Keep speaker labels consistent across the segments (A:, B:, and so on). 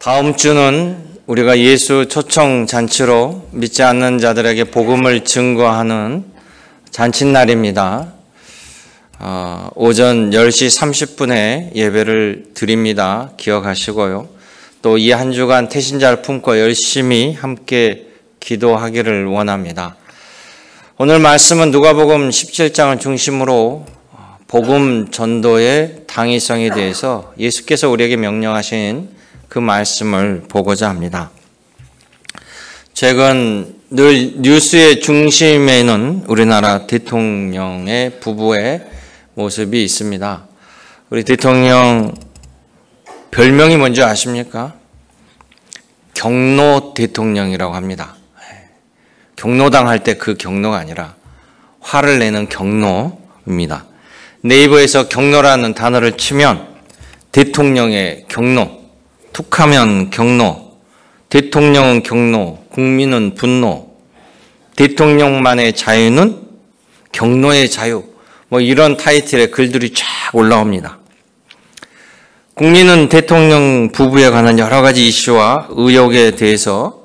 A: 다음 주는 우리가 예수 초청 잔치로 믿지 않는 자들에게 복음을 증거하는 잔칫날입니다. 오전 10시 30분에 예배를 드립니다. 기억하시고요. 또 이 한 주간 태신자를 품고 열심히 함께 기도하기를 원합니다. 오늘 말씀은 누가복음 17장을 중심으로 복음 전도의 당위성에 대해서 예수께서 우리에게 명령하신 그 말씀을 보고자 합니다. 최근 늘 뉴스의 중심에는 우리나라 대통령의 부부의 모습이 있습니다. 우리 대통령 별명이 뭔지 아십니까? 경로 대통령이라고 합니다. 경로당할 때 그 경로가 아니라 화를 내는 경로입니다. 네이버에서 경로라는 단어를 치면 대통령의 경로, 툭하면 경로, 대통령은 경로, 국민은 분노, 대통령만의 자유는 경로의 자유, 이런 타이틀의 글들이 쫙 올라옵니다. 국민은 대통령 부부에 관한 여러 가지 이슈와 의혹에 대해서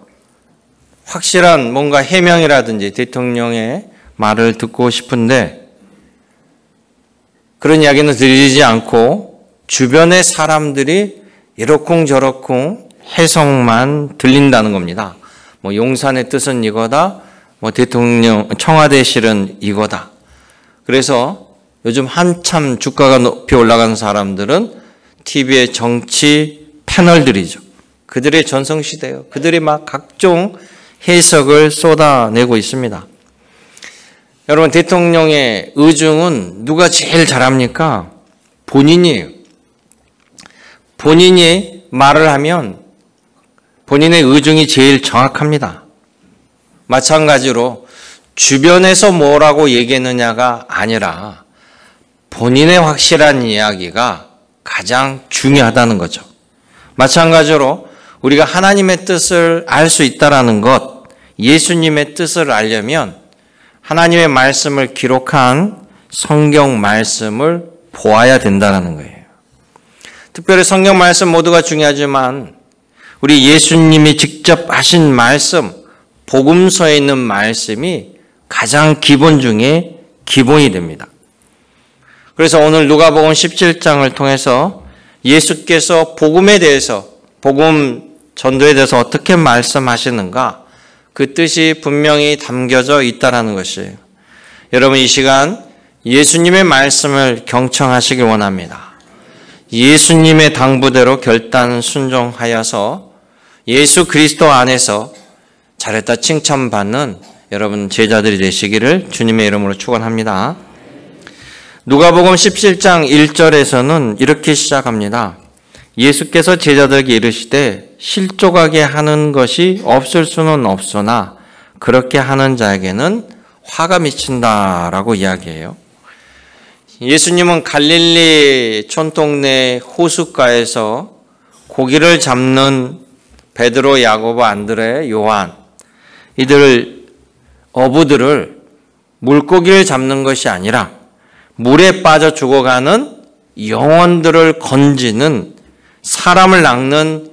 A: 확실한 뭔가 해명이라든지 대통령의 말을 듣고 싶은데 그런 이야기는 들리지 않고 주변의 사람들이 이러쿵저러쿵 해석만 들린다는 겁니다. 용산의 뜻은 이거다, 대통령 청와대실은 이거다. 그래서 요즘 한참 주가가 높이 올라가는 사람들은 TV의 정치 패널들이죠. 그들의 전성시대예요. 그들이 막 각종 해석을 쏟아내고 있습니다. 여러분, 대통령의 의중은 누가 제일 잘합니까? 본인이에요. 본인이 말을 하면 본인의 의중이 제일 정확합니다. 마찬가지로 주변에서 뭐라고 얘기했느냐가 아니라 본인의 확실한 이야기가 가장 중요하다는 거죠. 마찬가지로 우리가 하나님의 뜻을 알 수 있다는 것, 예수님의 뜻을 알려면 하나님의 말씀을 기록한 성경 말씀을 보아야 된다는 거예요. 특별히 성경 말씀 모두가 중요하지만 우리 예수님이 직접 하신 말씀, 복음서에 있는 말씀이 가장 기본 중에 기본이 됩니다. 그래서 오늘 누가복음 17장을 통해서 예수께서 복음에 대해서, 복음 전도에 대해서 어떻게 말씀하시는가, 그 뜻이 분명히 담겨져 있다는 것이에요. 여러분, 이 시간 예수님의 말씀을 경청하시길 원합니다. 예수님의 당부대로 결단 순종하여서 예수 그리스도 안에서 잘했다 칭찬받는 여러분 제자들이 되시기를 주님의 이름으로 축원합니다. 누가복음 17장 1절에서는 이렇게 시작합니다. 예수께서 제자들에게 이르시되 실족하게 하는 것이 없을 수는 없으나 그렇게 하는 자에게는 화가 미친다라고 이야기해요. 예수님은 갈릴리 촌동네 호숫가에서 고기를 잡는 베드로, 야고보, 안드레, 요한, 어부들을 물고기를 잡는 것이 아니라 물에 빠져 죽어가는 영혼들을 건지는, 사람을 낚는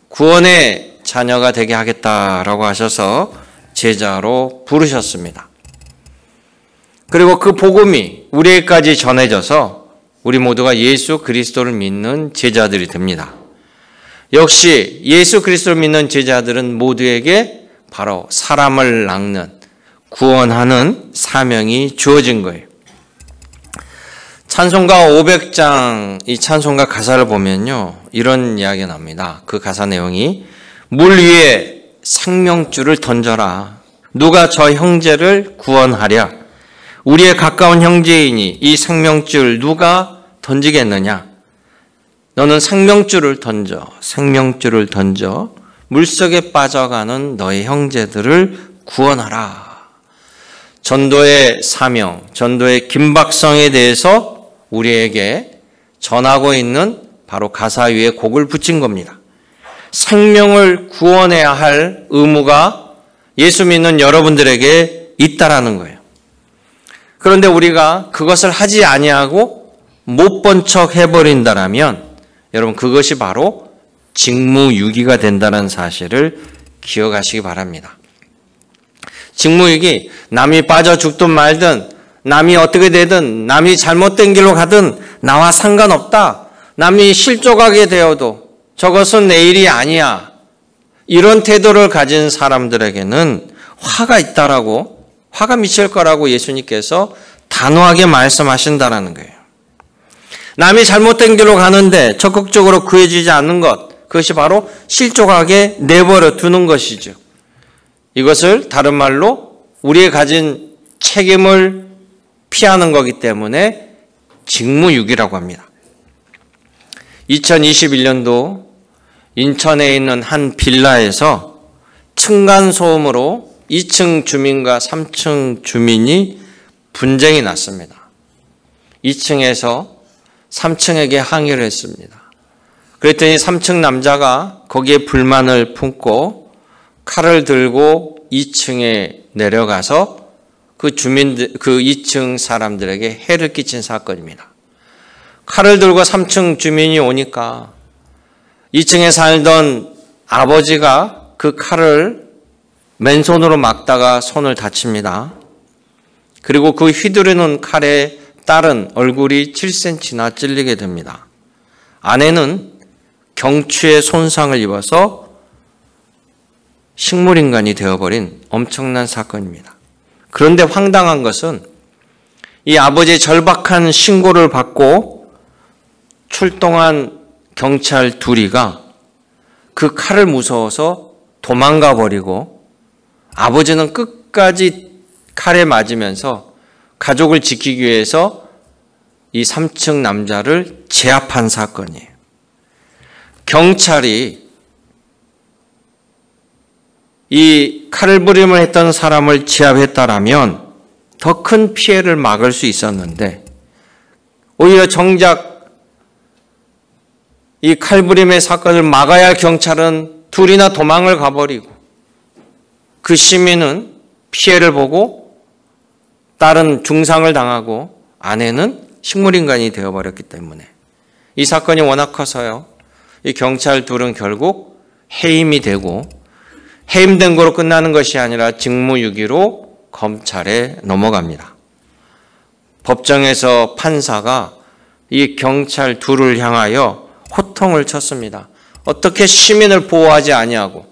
A: 구원의 자녀가 되게 하겠다라고 하셔서 제자로 부르셨습니다. 그리고 그 복음이 우리에게까지 전해져서 우리 모두가 예수 그리스도를 믿는 제자들이 됩니다. 역시 예수 그리스도를 믿는 제자들은 모두에게 바로 사람을 낚는, 구원하는 사명이 주어진 거예요. 찬송가 500장 이 찬송가 가사를 보면요, 이런 이야기가 납니다. 그 가사 내용이 물 위에 생명줄을 던져라. 누가 저 형제를 구원하랴. 우리의 가까운 형제이니 이 생명줄 누가 던지겠느냐? 너는 생명줄을 던져 물속에 빠져가는 너의 형제들을 구원하라. 전도의 사명, 전도의 긴박성에 대해서 우리에게 전하고 있는 바로 가사 위에 곡을 붙인 겁니다. 생명을 구원해야 할 의무가 예수 믿는 여러분들에게 있다라는 거예요. 그런데 우리가 그것을 하지 아니하고 못 본 척 해버린다라면 여러분, 그것이 바로 직무유기가 된다는 사실을 기억하시기 바랍니다. 직무유기, 남이 빠져 죽든 말든, 남이 어떻게 되든, 남이 잘못된 길로 가든 나와 상관없다. 남이 실족하게 되어도 저것은 내 일이 아니야. 이런 태도를 가진 사람들에게는 화가 있다라고, 화가 미칠 거라고 예수님께서 단호하게 말씀하신다라는 거예요. 남이 잘못된 길로 가는데 적극적으로 구해주지 않는 것, 그것이 바로 실족하게 내버려 두는 것이죠. 이것을 다른 말로 우리의 가진 책임을 피하는 거기 때문에 직무유기라고 합니다. 2021년도 인천에 있는 한 빌라에서 층간소음으로 2층 주민과 3층 주민이 분쟁이 났습니다. 2층에서 3층에게 항의를 했습니다. 그랬더니 3층 남자가 거기에 불만을 품고 칼을 들고 2층에 내려가서 그 2층 사람들에게 해를 끼친 사건입니다. 칼을 들고 3층 주민이 오니까 2층에 살던 아버지가 그 칼을 맨손으로 막다가 손을 다칩니다. 그리고 그 휘두르는 칼에 딸은 얼굴이 7cm나 찔리게 됩니다. 아내는 경추에 손상을 입어서 식물인간이 되어버린 엄청난 사건입니다. 그런데 황당한 것은 이 아버지의 절박한 신고를 받고 출동한 경찰 둘이가 그 칼을 무서워서 도망가 버리고 아버지는 끝까지 칼에 맞으면서 가족을 지키기 위해서 이 3층 남자를 제압한 사건이에요. 경찰이 이 칼부림을 했던 사람을 제압했다라면 더 큰 피해를 막을 수 있었는데 오히려 정작 이 칼부림의 사건을 막아야 할 경찰은 둘이나 도망을 가버리고 그 시민은 피해를 보고 딸은 중상을 당하고 아내는 식물인간이 되어버렸기 때문에 이 사건이 워낙 커서요. 이 경찰 둘은 결국 해임이 되고 해임된 거로 끝나는 것이 아니라 직무유기로 검찰에 넘어갑니다. 법정에서 판사가 이 경찰 둘을 향하여 호통을 쳤습니다. 어떻게 시민을 보호하지 아니하고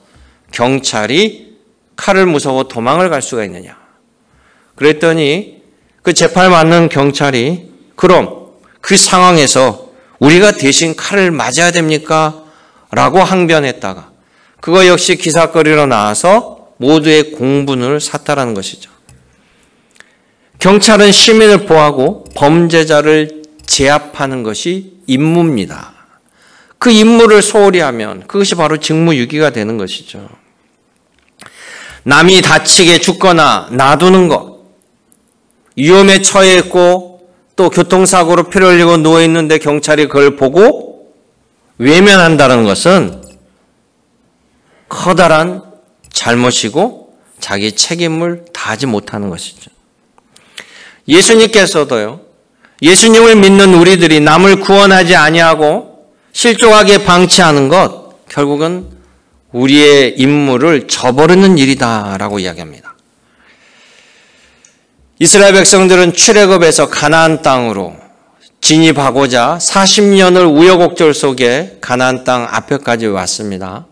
A: 경찰이 칼을 무서워 도망을 갈 수가 있느냐. 그랬더니 그 재판을 맡는 경찰이 그럼 그 상황에서 우리가 대신 칼을 맞아야 됩니까? 라고 항변했다가 그거 역시 기사거리로 나와서 모두의 공분을 샀다라는 것이죠. 경찰은 시민을 보호하고 범죄자를 제압하는 것이 임무입니다. 그 임무를 소홀히 하면 그것이 바로 직무유기가 되는 것이죠. 남이 다치게 죽거나 놔두는 것, 위험에 처해 있고 또 교통사고로 피를 흘리고 누워있는데 경찰이 그걸 보고 외면한다는 것은 커다란 잘못이고 자기 책임을 다하지 못하는 것이죠. 예수님께서도요. 예수님을 믿는 우리들이 남을 구원하지 아니하고 실족하게 방치하는 것 결국은 우리의 임무를 저버리는 일이다라고 이야기합니다. 이스라엘 백성들은 출애굽에서 가나안 땅으로 진입하고자 40년을 우여곡절 속에 가나안 땅 앞에까지 왔습니다.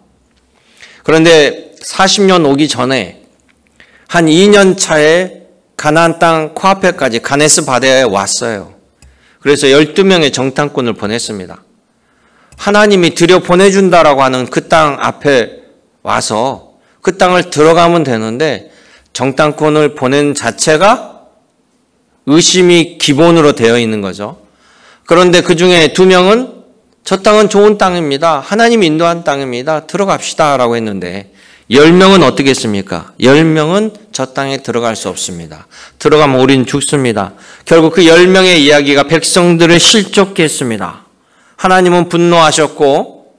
A: 그런데 40년 오기 전에 한 2년 차에 가나안 땅 코앞에까지 가네스 바다에 왔어요. 그래서 12명의 정탐꾼을 보냈습니다. 하나님이 들여보내준다라고 하는 그 땅 앞에 와서 그 땅을 들어가면 되는데 정탐꾼을 보낸 자체가 의심이 기본으로 되어 있는 거죠. 그런데 그 중에 2명은 저 땅은 좋은 땅입니다. 하나님이 인도한 땅입니다. 들어갑시다 라고 했는데 10명은 어떻게 했습니까? 10명은 저 땅에 들어갈 수 없습니다. 들어가면 우린 죽습니다. 결국 그 10명의 이야기가 백성들을 실족케 했습니다. 하나님은 분노하셨고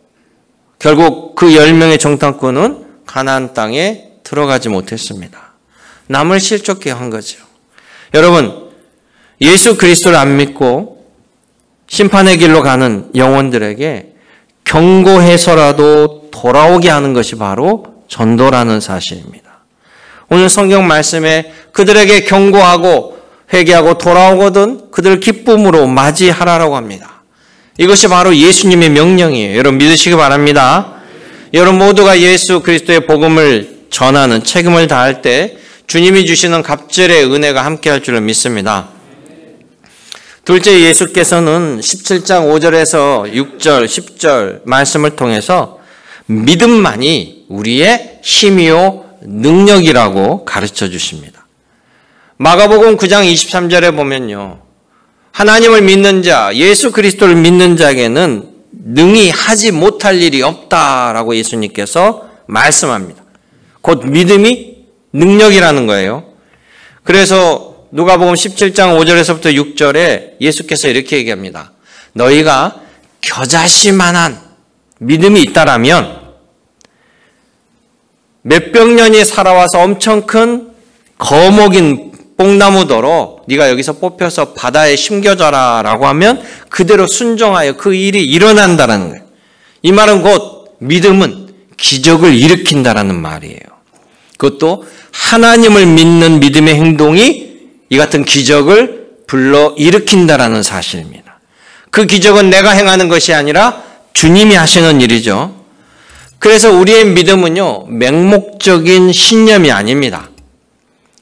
A: 결국 그 10명의 정탐꾼은 가나안 땅에 들어가지 못했습니다. 남을 실족케 한 거죠. 여러분, 예수 그리스도를 안 믿고 심판의 길로 가는 영혼들에게 경고해서라도 돌아오게 하는 것이 바로 전도라는 사실입니다. 오늘 성경 말씀에 그들에게 경고하고 회개하고 돌아오거든 그들 기쁨으로 맞이하라고 합니다. 이것이 바로 예수님의 명령이에요. 여러분 믿으시기 바랍니다. 여러분 모두가 예수 그리스도의 복음을 전하는 책임을 다할 때 주님이 주시는 갑절의 은혜가 함께할 줄을 믿습니다. 둘째, 예수께서는 17장 5절에서 6절, 10절 말씀을 통해서 믿음만이 우리의 힘이요 능력이라고 가르쳐 주십니다. 마가복음 9장 23절에 보면요. 하나님을 믿는 자, 예수 그리스도를 믿는 자에게는 능히 하지 못할 일이 없다라고 예수님께서 말씀합니다. 곧 믿음이 능력이라는 거예요. 그래서 누가복음 17장 5절에서부터 6절에 예수께서 이렇게 얘기합니다. 너희가 겨자씨만한 믿음이 있다라면 몇백 년이 살아와서 엄청 큰 거목인 뽕나무더러 네가 여기서 뽑혀서 바다에 심겨져라 라고 하면 그대로 순종하여 그 일이 일어난다는 거예요. 이 말은 곧 믿음은 기적을 일으킨다라는 말이에요. 그것도 하나님을 믿는 믿음의 행동이 이 같은 기적을 불러 일으킨다라는 사실입니다. 그 기적은 내가 행하는 것이 아니라 주님이 하시는 일이죠. 그래서 우리의 믿음은요, 맹목적인 신념이 아닙니다.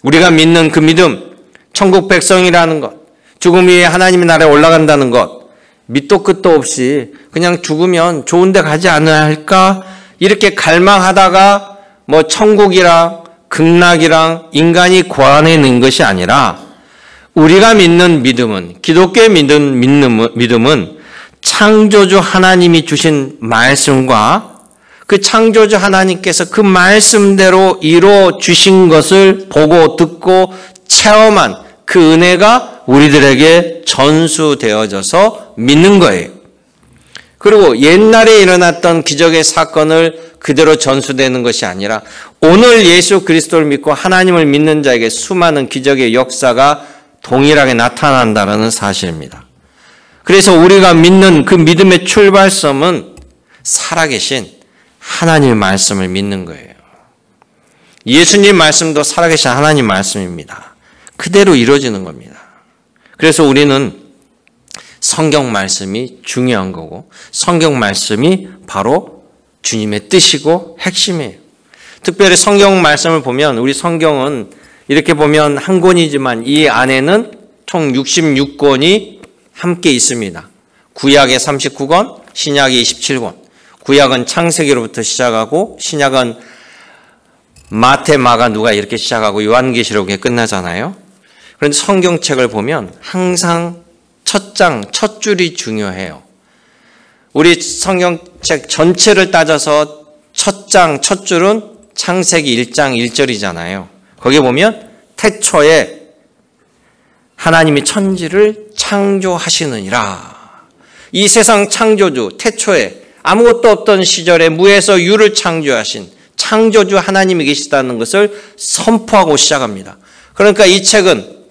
A: 우리가 믿는 그 믿음, 천국 백성이라는 것, 죽음 위에 하나님의 나라에 올라간다는 것, 밑도 끝도 없이 그냥 죽으면 좋은 데 가지 않아야 할까? 이렇게 갈망하다가 천국이랑 극락이랑 인간이 고안해낸 것이 아니라 우리가 믿는 믿음은, 기독교의 믿음은 창조주 하나님이 주신 말씀과 그 창조주 하나님께서 그 말씀대로 이루어 주신 것을 보고 듣고 체험한 그 은혜가 우리들에게 전수되어져서 믿는 거예요. 그리고 옛날에 일어났던 기적의 사건을 그대로 전수되는 것이 아니라 오늘 예수 그리스도를 믿고 하나님을 믿는 자에게 수많은 기적의 역사가 동일하게 나타난다는 사실입니다. 그래서 우리가 믿는 그 믿음의 출발점은 살아계신 하나님의 말씀을 믿는 거예요. 예수님 말씀도 살아계신 하나님 말씀입니다. 그대로 이루어지는 겁니다. 그래서 우리는 성경 말씀이 중요한 거고 성경 말씀이 바로 주님의 뜻이고 핵심이에요. 특별히 성경 말씀을 보면 우리 성경은 이렇게 보면 한 권이지만 이 안에는 총 66권이 함께 있습니다. 구약의 39권, 신약의 27권. 구약은 창세기로부터 시작하고 신약은 마태, 마가, 누가 이렇게 시작하고 요한계시록에 끝나잖아요. 그런데 성경책을 보면 항상 첫 장, 첫 줄이 중요해요. 우리 성경책 전체를 따져서 첫 장, 첫 줄은 창세기 1장 1절이잖아요. 거기에 보면 태초에 하나님이 천지를 창조하시느니라. 이 세상 창조주, 태초에 아무것도 없던 시절에 무에서 유를 창조하신 창조주 하나님이 계시다는 것을 선포하고 시작합니다. 그러니까 이 책은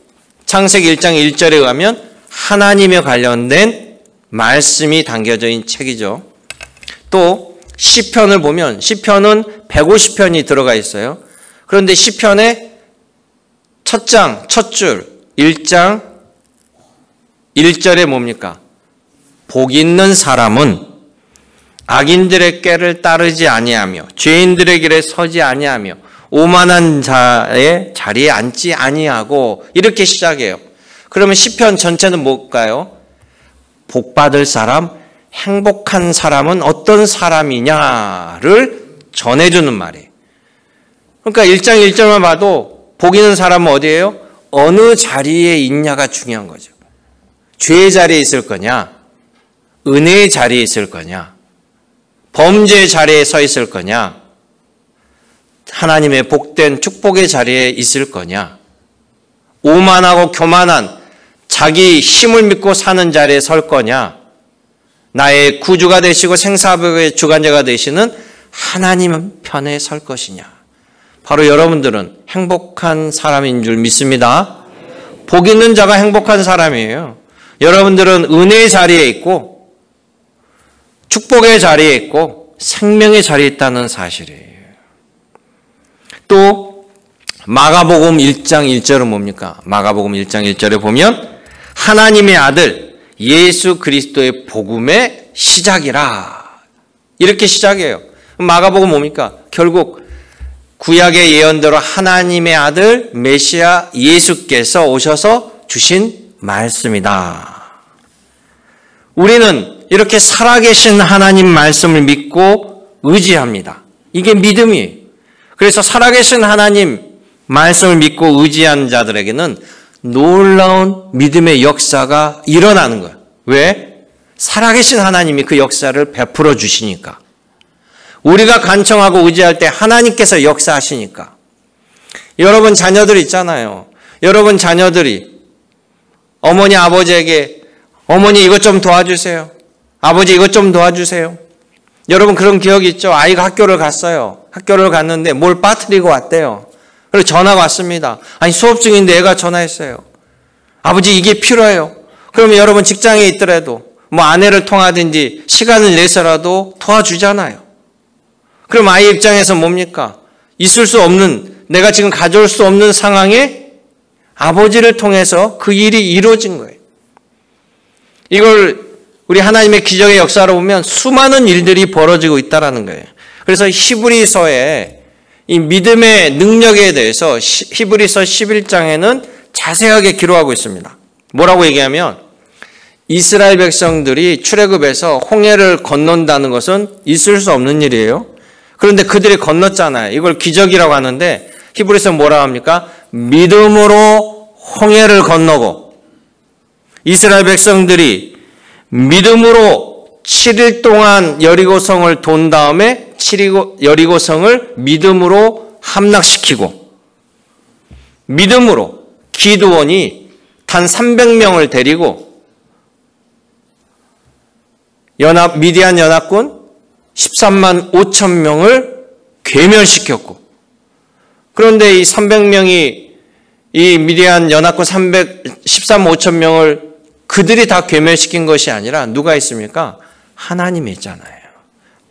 A: 창세기 1장 1절에 의하면 하나님에 관련된 말씀이 담겨져 있는 책이죠. 또 시편을 보면 시편은 150편이 들어가 있어요. 그런데 시편의 첫 장, 첫 줄, 1장 1절에 뭡니까? 복 있는 사람은 악인들의 꾀를 따르지 아니하며 죄인들의 길에 서지 아니하며 오만한 자의 자리에 앉지 아니하고 이렇게 시작해요. 그러면 시편 전체는 뭘까요? 복받을 사람, 행복한 사람은 어떤 사람이냐를 전해주는 말이에요. 그러니까 1장 1절만 봐도 복 있는 사람은 어디예요? 어느 자리에 있냐가 중요한 거죠. 죄의 자리에 있을 거냐? 은혜의 자리에 있을 거냐? 범죄의 자리에 서 있을 거냐? 하나님의 복된 축복의 자리에 있을 거냐? 오만하고 교만한 자기 힘을 믿고 사는 자리에 설 거냐? 나의 구주가 되시고 생사벽의 주관자가 되시는 하나님 편에 설 것이냐? 바로 여러분들은 행복한 사람인 줄 믿습니다. 복 있는 자가 행복한 사람이에요. 여러분들은 은혜의 자리에 있고 축복의 자리에 있고 생명의 자리에 있다는 사실이에요. 또 마가복음 1장 1절은 뭡니까? 마가복음 1장 1절에 보면 하나님의 아들 예수 그리스도의 복음의 시작이라. 이렇게 시작해요. 마가복음 뭡니까? 결국 구약의 예언대로 하나님의 아들 메시아 예수께서 오셔서 주신 말씀이다. 우리는 이렇게 살아계신 하나님 말씀을 믿고 의지합니다. 이게 믿음이에요. 그래서 살아계신 하나님 말씀을 믿고 의지하는 자들에게는 놀라운 믿음의 역사가 일어나는 거예요. 왜? 살아계신 하나님이 그 역사를 베풀어 주시니까. 우리가 간청하고 의지할 때 하나님께서 역사하시니까. 여러분 자녀들 있잖아요. 여러분 자녀들이 어머니 아버지에게 어머니 이것 좀 도와주세요. 아버지 이것 좀 도와주세요. 여러분 그런 기억이 있죠? 아이가 학교를 갔어요. 학교를 갔는데 뭘 빠뜨리고 왔대요. 그리고 전화가 왔습니다. 아니 수업 중인데 애가 전화했어요. 아버지 이게 필요해요. 그러면 여러분 직장에 있더라도 뭐 아내를 통하든지 시간을 내서라도 도와주잖아요. 그럼 아이 입장에서 뭡니까? 있을 수 없는, 내가 지금 가져올 수 없는 상황에 아버지를 통해서 그 일이 이루어진 거예요. 이걸 우리 하나님의 기적의 역사로 보면 수많은 일들이 벌어지고 있다는 거예요. 그래서 히브리서에 이 믿음의 능력에 대해서 히브리서 11장에는 자세하게 기록하고 있습니다. 뭐라고 얘기하면 이스라엘 백성들이 출애굽에서 홍해를 건넌다는 것은 있을 수 없는 일이에요. 그런데 그들이 건넜잖아요. 이걸 기적이라고 하는데 히브리서는 뭐라고 합니까? 믿음으로 홍해를 건너고 이스라엘 백성들이 믿음으로 7일 동안 여리고성을 돈 다음에 여리고성을 믿음으로 함락시키고 믿음으로 기드온이 단 300명을 데리고 미디안 연합군 13만 5천 명을 괴멸시켰고 그런데 이 300명이 이 미디안 연합군 13만 5천 명을 그들이 다 괴멸시킨 것이 아니라 누가 있습니까? 하나님이 있잖아요.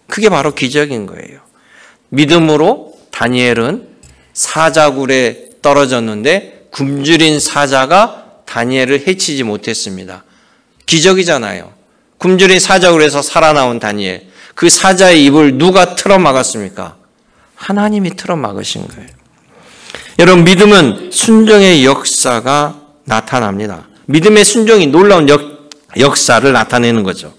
A: 그게 바로 기적인 거예요. 믿음으로 다니엘은 사자굴에 떨어졌는데 굶주린 사자가 다니엘을 해치지 못했습니다. 기적이잖아요. 굶주린 사자굴에서 살아나온 다니엘. 그 사자의 입을 누가 틀어막았습니까? 하나님이 틀어막으신 거예요. 여러분 믿음은 순종의 역사가 나타납니다. 믿음의 순종이 놀라운 역사를 나타내는 거죠.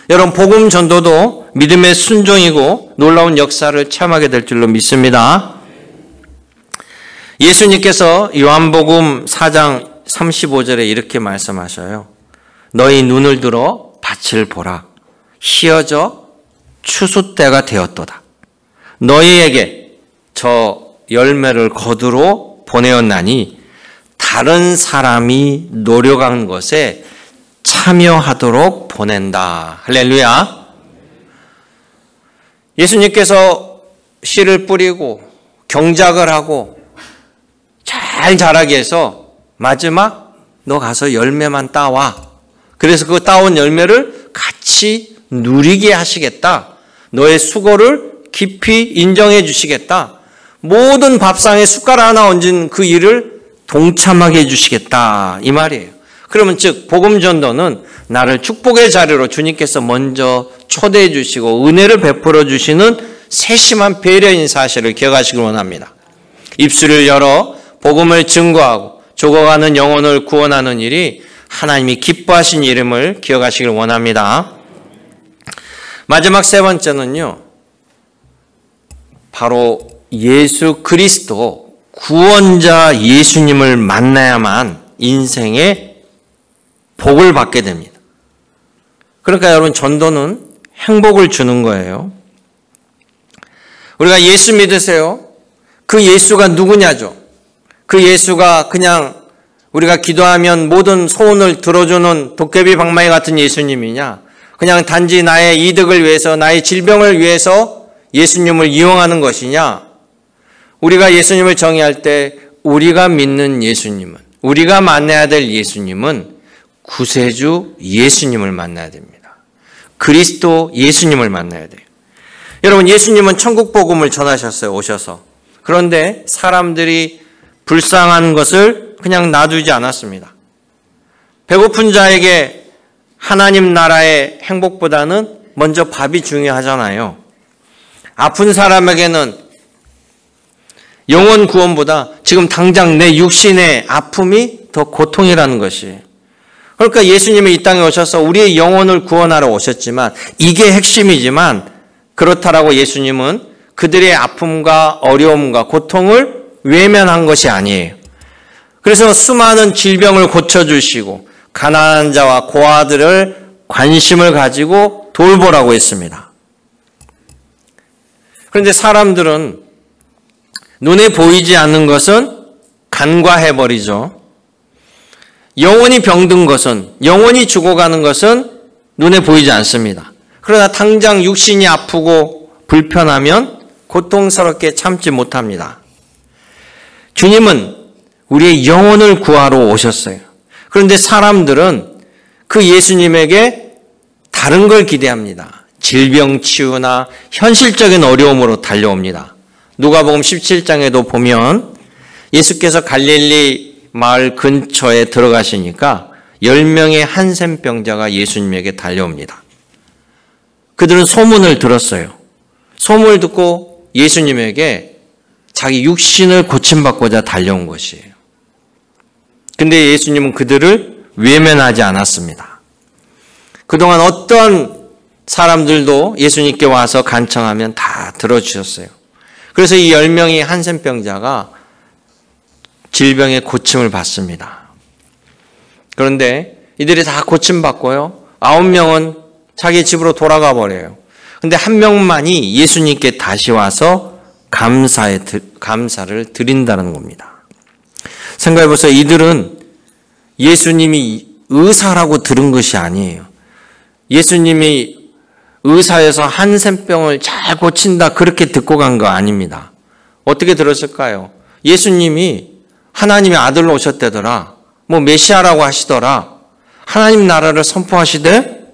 A: 여러분 복음 전도도 믿음의 순종이고 놀라운 역사를 체험하게 될 줄로 믿습니다. 예수님께서 요한복음 4장 35절에 이렇게 말씀하셔요. 너희 눈을 들어 밭을 보라. 희어져 추수 때가 되었도다. 너희에게 저 열매를 거두러 보내었나니 다른 사람이 노력한 것에 참여하도록 보낸다. 할렐루야. 예수님께서 씨를 뿌리고 경작을 하고 잘 자라게 해서 마지막 너 가서 열매만 따와. 그래서 그 따온 열매를 같이 누리게 하시겠다. 너의 수고를 깊이 인정해 주시겠다. 모든 밥상에 숟가락 하나 얹은 그 일을 동참하게 해 주시겠다. 이 말이에요. 그러면 즉 복음 전도는 나를 축복의 자리로 주님께서 먼저 초대해 주시고 은혜를 베풀어 주시는 세심한 배려인 사실을 기억하시길 원합니다. 입술을 열어 복음을 증거하고 죽어가는 영혼을 구원하는 일이 하나님이 기뻐하신 이름을 기억하시길 원합니다. 마지막 세 번째는요. 바로 예수 그리스도 구원자 예수님을 만나야만 인생의 복을 받게 됩니다. 그러니까 여러분 전도는 행복을 주는 거예요. 우리가 예수 믿으세요. 그 예수가 누구냐죠. 그 예수가 그냥 우리가 기도하면 모든 소원을 들어주는 도깨비 방망이 같은 예수님이냐, 그냥 단지 나의 이득을 위해서 나의 질병을 위해서 예수님을 이용하는 것이냐. 우리가 예수님을 정의할 때 우리가 믿는 예수님은, 우리가 만나야 될 예수님은 구세주 예수님을 만나야 됩니다. 그리스도 예수님을 만나야 돼요. 여러분, 예수님은 천국 복음을 전하셨어요. 오셔서. 그런데 사람들이 불쌍한 것을 그냥 놔두지 않았습니다. 배고픈 자에게 하나님 나라의 행복보다는 먼저 밥이 중요하잖아요. 아픈 사람에게는 영혼 구원보다 지금 당장 내 육신의 아픔이 더 고통이라는 것이에요. 그러니까 예수님이 이 땅에 오셔서 우리의 영혼을 구원하러 오셨지만 이게 핵심이지만 그렇다라고 예수님은 그들의 아픔과 어려움과 고통을 외면한 것이 아니에요. 그래서 수많은 질병을 고쳐주시고 가난한 자와 고아들을 관심을 가지고 돌보라고 했습니다. 그런데 사람들은 눈에 보이지 않는 것은 간과해버리죠. 영혼이 병든 것은, 영혼이 죽어가는 것은 눈에 보이지 않습니다. 그러나 당장 육신이 아프고 불편하면 고통스럽게 참지 못합니다. 주님은 우리의 영혼을 구하러 오셨어요. 그런데 사람들은 그 예수님에게 다른 걸 기대합니다. 질병 치유나 현실적인 어려움으로 달려옵니다. 누가복음 17장에도 보면 예수께서 갈릴리 마을 근처에 들어가시니까 10명의 한센병자가 예수님에게 달려옵니다. 그들은 소문을 들었어요. 소문을 듣고 예수님에게 자기 육신을 고침받고자 달려온 것이에요. 근데 예수님은 그들을 외면하지 않았습니다. 그동안 어떤 사람들도 예수님께 와서 간청하면 다 들어주셨어요. 그래서 이 10명의 한센병자가 질병의 고침을 받습니다. 그런데 이들이 다 고침받고요. 9명은 자기 집으로 돌아가 버려요. 근데 한 명만이 예수님께 다시 와서 감사를 드린다는 겁니다. 생각해보세요. 이들은 예수님이 의사라고 들은 것이 아니에요. 예수님이 의사여서 한센병을 잘 고친다 그렇게 듣고 간 거 아닙니다. 어떻게 들었을까요? 예수님이 하나님의 아들로 오셨대더라. 메시아라고 하시더라. 하나님 나라를 선포하시되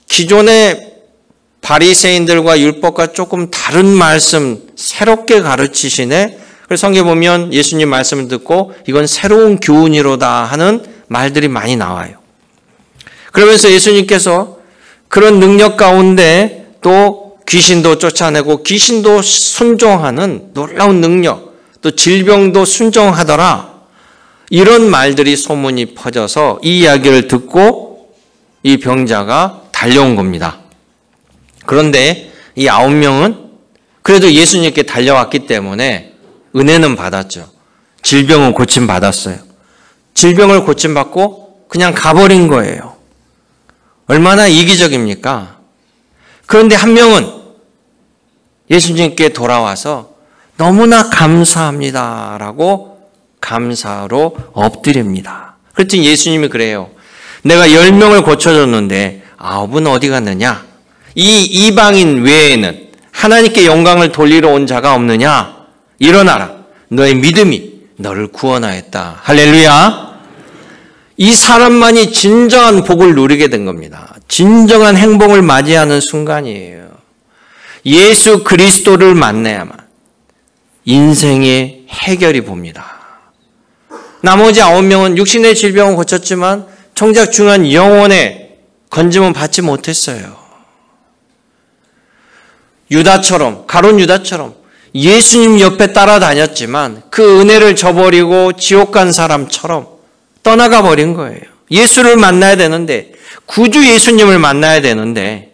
A: 기존의 바리새인들과 율법과 조금 다른 말씀 새롭게 가르치시네. 그래서 성경에 보면 예수님 말씀을 듣고 이건 새로운 교훈이로다 하는 말들이 많이 나와요. 그러면서 예수님께서 그런 능력 가운데 또 귀신도 쫓아내고 귀신도 순종하는 놀라운 능력, 또 질병도 순종하더라. 이런 말들이 소문이 퍼져서 이 이야기를 듣고 이 병자가 달려온 겁니다. 그런데 이 9명은 그래도 예수님께 달려왔기 때문에 은혜는 받았죠. 질병은 고침받았어요. 질병을 고침받고 그냥 가버린 거예요. 얼마나 이기적입니까? 그런데 한 명은 예수님께 돌아와서 너무나 감사합니다라고 감사로 엎드립니다. 그랬더니 예수님이 그래요. 내가 10명을 고쳐줬는데 9은 어디 갔느냐? 이 이방인 외에는 하나님께 영광을 돌리러 온 자가 없느냐? 일어나라. 너의 믿음이 너를 구원하였다. 할렐루야. 이 사람만이 진정한 복을 누리게 된 겁니다. 진정한 행복을 맞이하는 순간이에요. 예수 그리스도를 만나야만 인생의 해결이 봅니다. 나머지 9명은 육신의 질병을 고쳤지만 정작 중요한 영혼의 건짐은 받지 못했어요. 유다처럼, 가룟 유다처럼 예수님 옆에 따라다녔지만 그 은혜를 저버리고 지옥 간 사람처럼 떠나가 버린 거예요. 예수를 만나야 되는데, 구주 예수님을 만나야 되는데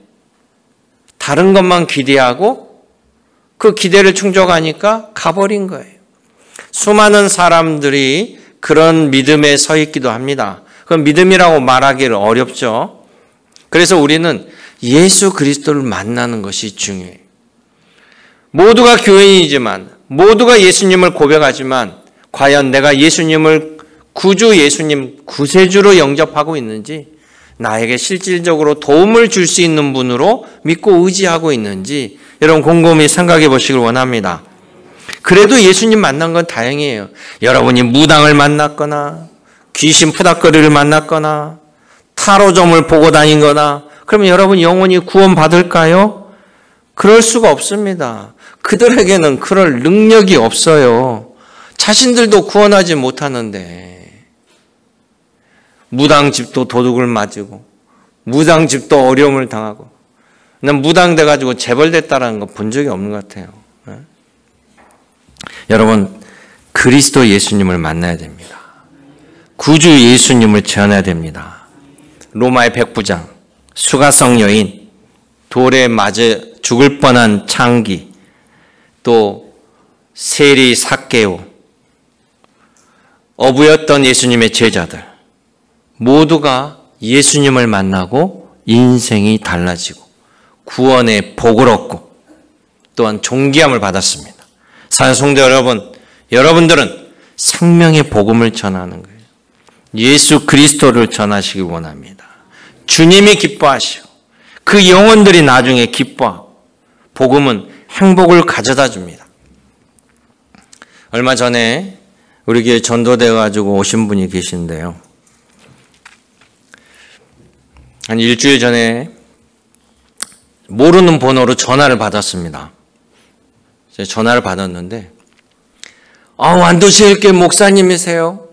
A: 다른 것만 기대하고 그 기대를 충족하니까 가버린 거예요. 수많은 사람들이 그런 믿음에 서 있기도 합니다. 그건 믿음이라고 말하기를 어렵죠. 그래서 우리는 예수 그리스도를 만나는 것이 중요해요. 모두가 교인이지만, 모두가 예수님을 고백하지만 과연 내가 예수님을 구주 예수님, 구세주로 영접하고 있는지, 나에게 실질적으로 도움을 줄 수 있는 분으로 믿고 의지하고 있는지 여러분 곰곰이 생각해 보시길 원합니다. 그래도 예수님 만난 건 다행이에요. 여러분이 무당을 만났거나 귀신 푸닥거리를 만났거나 타로점을 보고 다닌 거나 그러면 여러분 영혼이 구원받을까요? 그럴 수가 없습니다. 그들에게는 그럴 능력이 없어요. 자신들도 구원하지 못하는데 무당집도 도둑을 맞고 무당집도 어려움을 당하고 난 무당돼가지고 재벌됐다라는 거 본 적이 없는 것 같아요. 여러분 그리스도 예수님을 만나야 됩니다. 구주 예수님을 전해야 됩니다. 로마의 백부장, 수가성 여인, 돌에 맞아 죽을 뻔한 창기, 또 세리 삭개오, 어부였던 예수님의 제자들 모두가 예수님을 만나고 인생이 달라지고 구원의 복을 얻고 또한 존귀함을 받았습니다. 사랑하는 성도 여러분, 여러분들은 생명의 복음을 전하는 거예요. 예수 그리스도를 전하시기 원합니다. 주님이 기뻐하시고 그 영혼들이 나중에 기뻐하고 복음은 행복을 가져다 줍니다. 얼마 전에 우리 교회 전도되어 가지고 오신 분이 계신데요. 한 일주일 전에 모르는 번호로 전화를 받았습니다. 전화를 받았는데 완도제일교회 목사님이세요?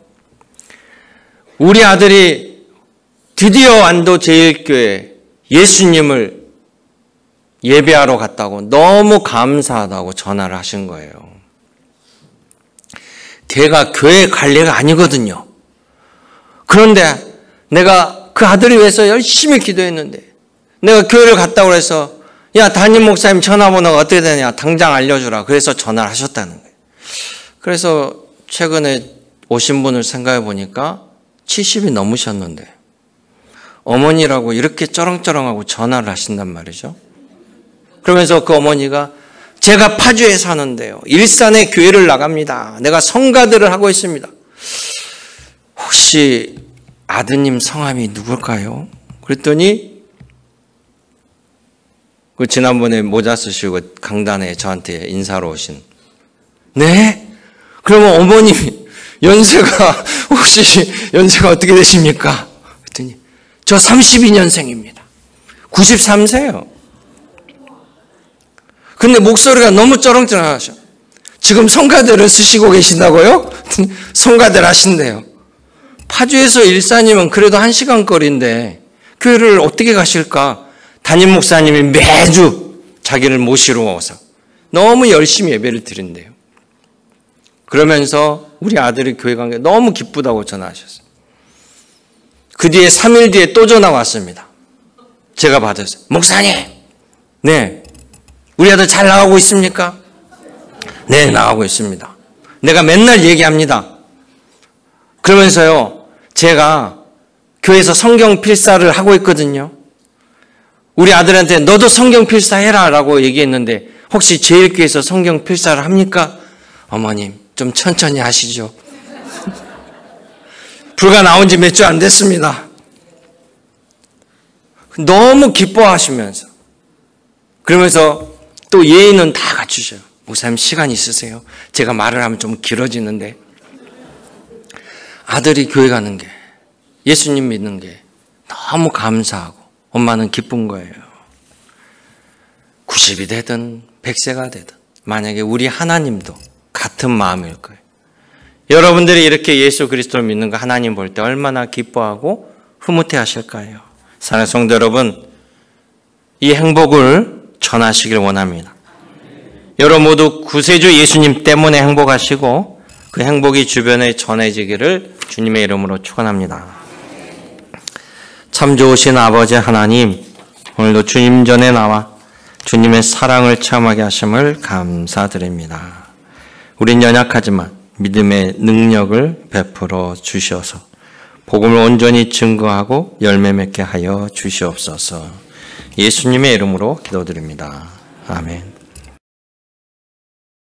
A: 우리 아들이 드디어 완도제일교회 예수님을 예배하러 갔다고 너무 감사하다고 전화를 하신 거예요. 걔가 교회 갈 애가 아니거든요. 그런데 내가 그 아들을 위해서 열심히 기도했는데 내가 교회를 갔다고 해서 야 담임 목사님 전화번호가 어떻게 되냐 당장 알려주라 그래서 전화를 하셨다는 거예요. 그래서 최근에 오신 분을 생각해 보니까 70이 넘으셨는데 어머니라고 이렇게 쩌렁쩌렁하고 전화를 하신단 말이죠. 그러면서 그 어머니가 제가 파주에 사는데요. 일산에 교회를 나갑니다. 내가 성가들을 하고 있습니다. 혹시 아드님 성함이 누굴까요? 그랬더니 그 지난번에 모자 쓰시고 강단에 저한테 인사로 오신 네? 그러면 어머님이 연세가 혹시 연세가 어떻게 되십니까? 그랬더니 저 32년생입니다. 93세요. 근데 목소리가 너무 쩌렁쩌렁하셔. 지금 성가대를 쓰시고 계신다고요? 성가대를 하신대요. 파주에서 일산이면 그래도 1시간 거리인데 교회를 어떻게 가실까? 담임 목사님이 매주 자기를 모시러 와서 너무 열심히 예배를 드린대요. 그러면서 우리 아들이 교회 간 게 너무 기쁘다고 전화하셨어요. 그 뒤에 3일 뒤에 또 전화 왔습니다. 제가 받았어요. 목사님, 네, 우리 아들 잘 나가고 있습니까? 네, 나가고 있습니다. 내가 맨날 얘기합니다. 그러면서요, 제가 교회에서 성경 필사를 하고 있거든요. 우리 아들한테 너도 성경 필사해라 라고 얘기했는데 혹시 제일교회에서 성경 필사를 합니까? 어머님, 좀 천천히 하시죠. 불과 나온 지 몇 주 안 됐습니다. 너무 기뻐하시면서 그러면서 또 예의는 다 갖추셔요. 목사님 시간 있으세요? 제가 말을 하면 좀 길어지는데 아들이 교회 가는 게 예수님 믿는 게 너무 감사하고 엄마는 기쁜 거예요. 90이 되든 100세가 되든 만약에 우리 하나님도 같은 마음일 거예요. 여러분들이 이렇게 예수 그리스도를 믿는 거 하나님 볼 때 얼마나 기뻐하고 흐뭇해 하실까요? 사랑하는 성도 여러분, 이 행복을 전하시길 원합니다. 여러분 모두 구세주 예수님 때문에 행복하시고 그 행복이 주변에 전해지기를 주님의 이름으로 축원합니다. 참 좋으신 아버지 하나님, 오늘도 주님 전에 나와 주님의 사랑을 체험하게 하심을 감사드립니다. 우린 연약하지만 믿음의 능력을 베풀어 주시어서 복음을 온전히 증거하고 열매 맺게 하여 주시옵소서. 예수님의 이름으로 기도드립니다. 아멘.